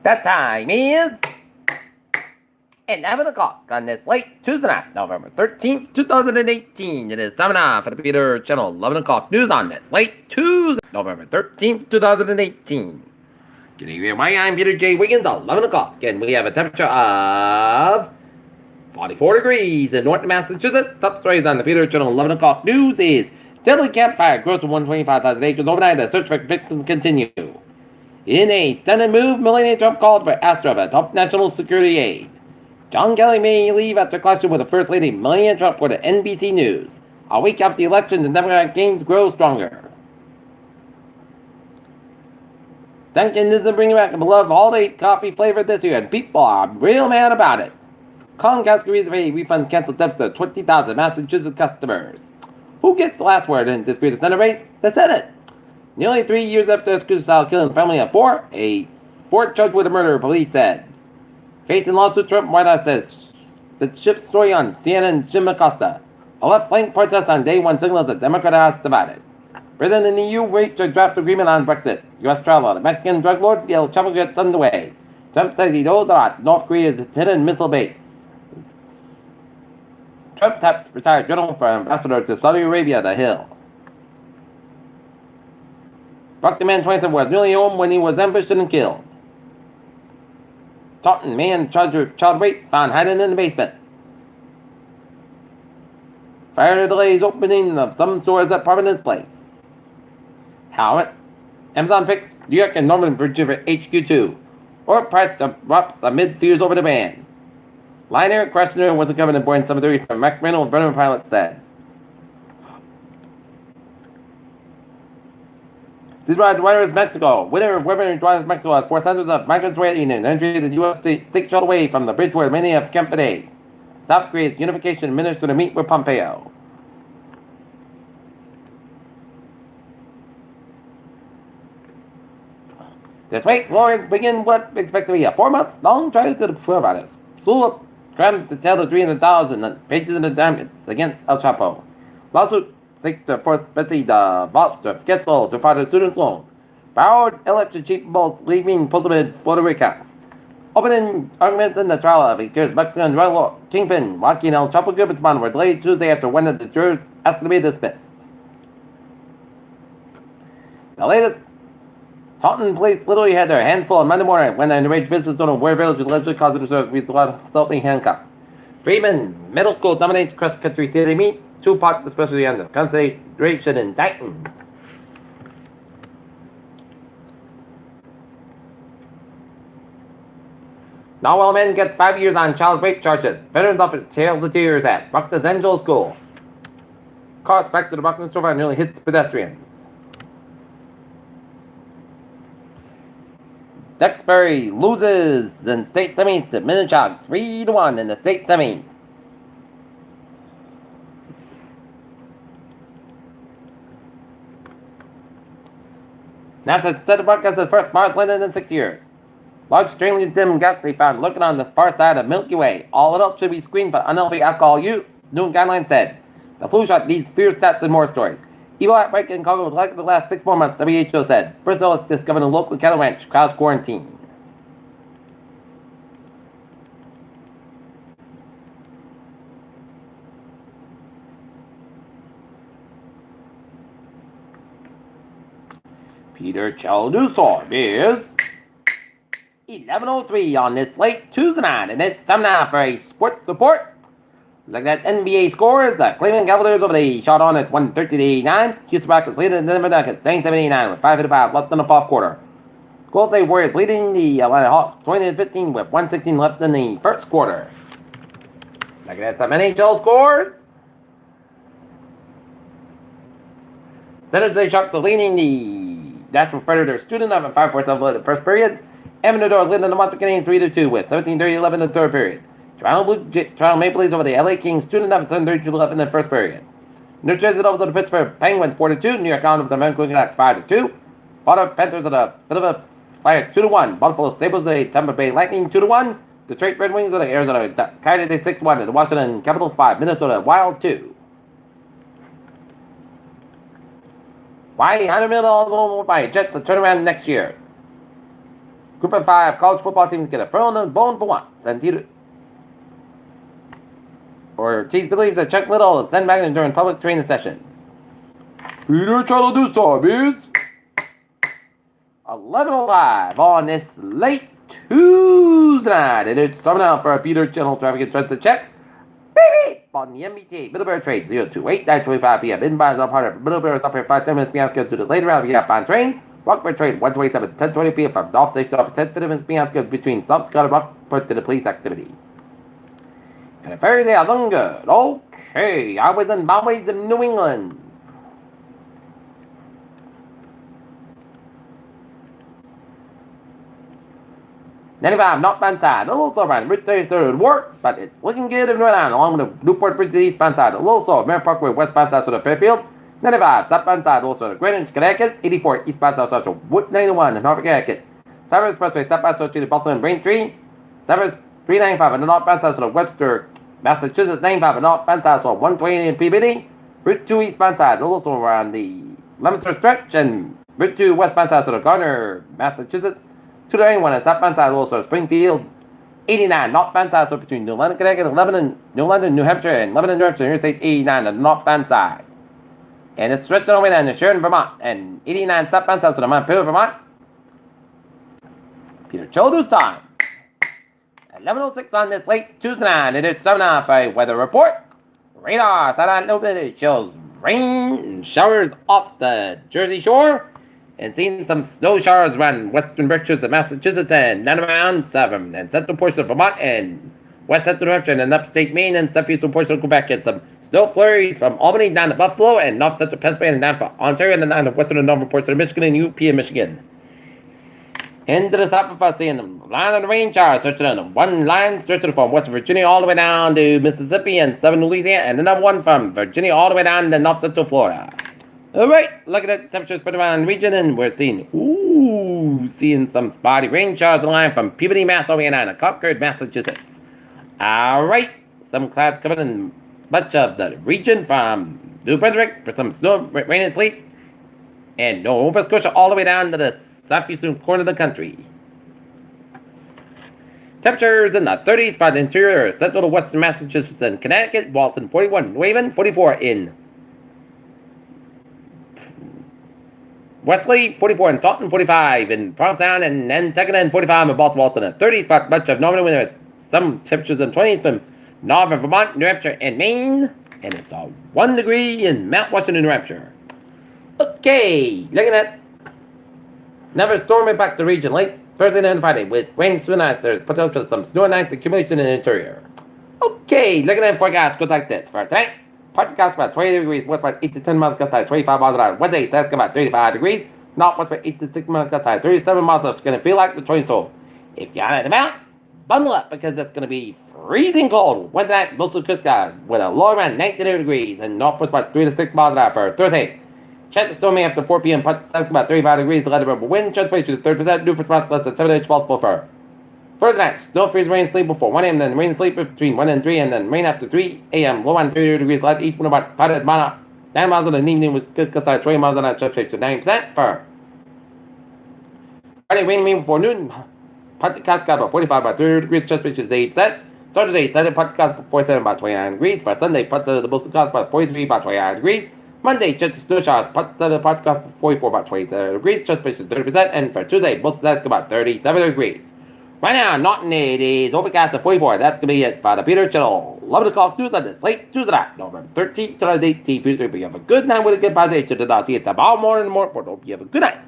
That time is 11 o'clock on this late Tuesday night, November 13th, 2018. It is time now for the Peter Channel 11 o'clock news on this late Tuesday, November 13th, 2018. Good evening, I'm Peter J. Wiggins, 11 o'clock, and we have a temperature of 44 degrees in Norton, Massachusetts. Top stories on the Peter Channel 11 o'clock news is deadly campfire grows to 125,000 acres overnight. The search for victims continue. In a stunning move, Melania Trump called for Astra to top national security aid. John Kelly may leave after clashing with the First Lady Melania Trump for the NBC News. A week after the elections, the Democratic gains grow stronger. Dunkin' isn't bringing back a beloved holiday coffee flavor this year, and people are real mad about it. Comcast agrees to pay refunds canceled debts to 20,000 Massachusetts customers. Who gets the last word in dispute the Senate race? The Senate. Nearly 3 years after the school-style killing family of four, a fourth charged with a murder, police said. Facing lawsuit, Trump White House says the ship's story on CNN's Jim Acosta. A left-flank protest on day one signals the Democrat House divided. Britain and the EU reached a draft agreement on Brexit. U.S. travel. The Mexican drug lord El Chapo gets underway. Trump says he knows about North Korea's hidden missile base. Trump taps retired general for ambassador to Saudi Arabia, The Hill. Brockton man 27 was nearly home when he was ambushed and killed. Taunton man charged with child rape found hiding in the basement. Fire delays opening of some stores at Providence Place. Howard. Amazon picks New York and Northern Virginia for HQ2. Oil price drops amid fears over the ban. Lion Air crashed and wasn't covered in Boeing 737. Max Randall, veteran pilot, said. Cesar Drivers Mexico. Winner of Weather Drivers Mexico has forced hundreds of migrants waiting in entry to the U.S. state shuttle away from the bridge where many have camped for days. South Korea's unification minister to meet with Pompeo. This week, lawyers begin what expect to be a 4-month-long trial to the coronavirus. Sula crams to tell the $300,000 pages of the damage against El Chapo. Lawsuit seeks to force Betsy DeVos to Getzel to file the students' loans. Broward election chief boss leaving Puzzle Florida recounts. Opening arguments in the trial of accused Mexican drug lord kingpin Joaquin El Chapo Guzman were delayed Tuesday after one of the jurors asked to be dismissed. The latest, Taunton police literally had their hands full on Monday morning when an enraged business owner Ware Village allegedly caused the disturbance to be assaulting handcuffed. Freeman Middle School dominates cross-country city meet. Two-part especially under consideration in Dayton. Norwell man gets 5 years on child rape charges. Veterans offer tales of tears at Brockton's Angel School. Car spikes to the Brockton store and nearly hits pedestrians. Duxbury loses in state semis to Minnetonka 3-1 in the state semis. NASA said the broadcast is the first Mars landing in 6 years. Large strangely dim galaxy found looking on the far side of Milky Way. All adults should be screened for unhealthy alcohol use. New guidelines said. The flu shot needs fewer stats and more stories. Ebola outbreak in Congo would likely to last 6 more months, WHO said. Brazil has discovered a local cattle ranch, crowds quarantine. Peter Chalduso is 11:03 on this late Tuesday night, and it's time now for a sports report. Like that NBA scores, the Cleveland Cavaliers over the shot on at 130-89. Houston Rockets leading the Denver Nuggets 97-89 with 5:55 left in the fourth quarter. Golden State Warriors leading the Atlanta Hawks 20-15 with 1:16 left in the first quarter. Like that, some NHL scores. San Jose Sharks are leading the Nashville Predators 2-0 and 5-4-7 in the first period. Edmonton Oilers leading the Montreal Canadiens 3-2 with 17:30-11 in the third period. Toronto Maple Leafs over the LA Kings 2-0 and 7:32-11 in the first period. New Jersey Devils over the Pittsburgh Penguins 4-2. New York Islanders over the Vancouver Canucks 5-2. Florida Panthers over the Philadelphia Flyers 2-1. Buffalo Sabres over the Tampa Bay Lightning 2-1. Detroit Red Wings over the Arizona Coyotes 6-1. And the Washington Capitals 5. Minnesota Wild 2. Why $100 million by Jets to turn around next year? Group of 5 college football teams get a throw on the bone for once. And Tease believes that Chuck Little is sent back during public training sessions. Peter Channel News Time is 11:05 on this late Tuesday night. And it's time now for a Peter Channel Traffic and Transit check. Baby! On the MBT Middlebury Train 028 9:25 p.m. Inbound up part of Middlebury is up here 5 10 minutes beyond schedule to the later round of the outbound train. Rockport Train 127 10:20 p.m. from North Station up 10 minutes beyond schedule between South Dakota and Rockport to the police activity. And a Thursday, I'm looking good. Okay, I was in Bowways in New England. '95 northbound side, a little slow around Route 33 would work, but it's looking good in North Island along with the Newport Bridge to the eastbound side, a little slow, Merritt Parkway westbound side to the Fairfield. 95 southbound side, also to Greenwich, Connecticut. 84 eastbound side to Wood 91 in Norfolk, Connecticut. Cypress Expressway southbound side to Boston and Braintree. Cypress 395 on the northbound side to Webster, Massachusetts. 95 on the northbound side to 120 in Peabody. Route 2 eastbound side, also around the Leominster stretch, and Route 2 westbound side to Garner, Massachusetts. 291 on southbound side, also Springfield. 89 northbound side, so between New London, Connecticut, and New London, New Hampshire, and Lebanon, New Hampshire, Interstate 89 on the northbound side. And it's stretching all the way down to Sheridan, Vermont, and 89 southbound side, so the Montpelier, Vermont. Peter Childers time. 11:06 on this late Tuesday night, and it's 7 for a weather report. Radar satellite open shows rain and showers off the Jersey Shore, and seeing some snow showers around western Berkshires of Massachusetts and down around southern and central portion of Vermont and west central New Hampshire and upstate Maine and southeastern portion of Quebec, and some snow flurries from Albany down to Buffalo and north central Pennsylvania and down from Ontario and down to western and northern portions of Michigan and UP and Michigan. Into the south of us, seeing the line of the rain showers stretching on one line stretching from West Virginia all the way down to Mississippi and southern Louisiana, and another one from Virginia all the way down to north central Florida. Alright, look at the temperature spread around the region, and we're seeing some spotty rain showers line from Peabody, Mass, all the way down to Concord, Massachusetts. Alright, some clouds coming in much of the region from New Brunswick for some snow, rain, and sleet, and Nova Scotia all the way down to the southeastern corner of the country. Temperatures in the 30s for the interior, central to western Massachusetts and Connecticut. Walton 41 in New Haven, 44 in Wesley, 44 in Taunton, 45 in Provincetown and Nantucket, and 45 in Boston. The 30s for much of northern winter, some temperatures in 20s from northern Vermont, New Hampshire, and Maine, and it's 1 degree in Mount Washington, New Hampshire. Okay, looking at another storm impacts the region late Thursday and Friday with rain soon as there's potential some snow and ice accumulation in the interior. Okay, looking at the forecast goes like this. For tonight, partly clouds about 20 degrees, west by 8 to 10 miles gust high, 25 miles an hour. Wednesday, Saturday about 35 degrees, northwest by 8 to 6 miles gust high, 37 miles an hour. It's going to feel like the 20 so. If you're out and about, bundle up because it's going to be freezing cold. Wednesday night, mostly coast sky with a low around 19 degrees and northwest by 3 to 6 miles an hour for Thursday. Chance of storming after 4 p.m. Punch south about 35 degrees. The letter wind chance rate to 30%. New response less than 7 inches possible for Thursday night. Snow, freeze, rain, sleep before 1 a.m. Then rain, sleep between 1 and 3, and then rain after 3 a.m. Low on 30 degrees. Light east wind about 5 miles. 9 miles in the evening with good gust 20 miles on that chance rate to 90% for Friday. Rain mean before noon. Punch Cascade about 45 by 30 degrees. Chance rate is 8%. Saturday, Sunday Punch Cascade 47 by 29 degrees. For Sunday, Punch the Boston Cascade about 43 by 29 degrees. Monday, chance of snow showers, part 44 about 27 degrees, transpiration 30%, and for Tuesday, most of about 37 degrees. Right now, Norton, it is overcast at 44. That's going to be it for the Peter Channel 11 o'clock news on this late Tuesday night, November 13th, 2018. Peter, you have a good night with a good positive to the see you tomorrow morning. Hope you have a good night.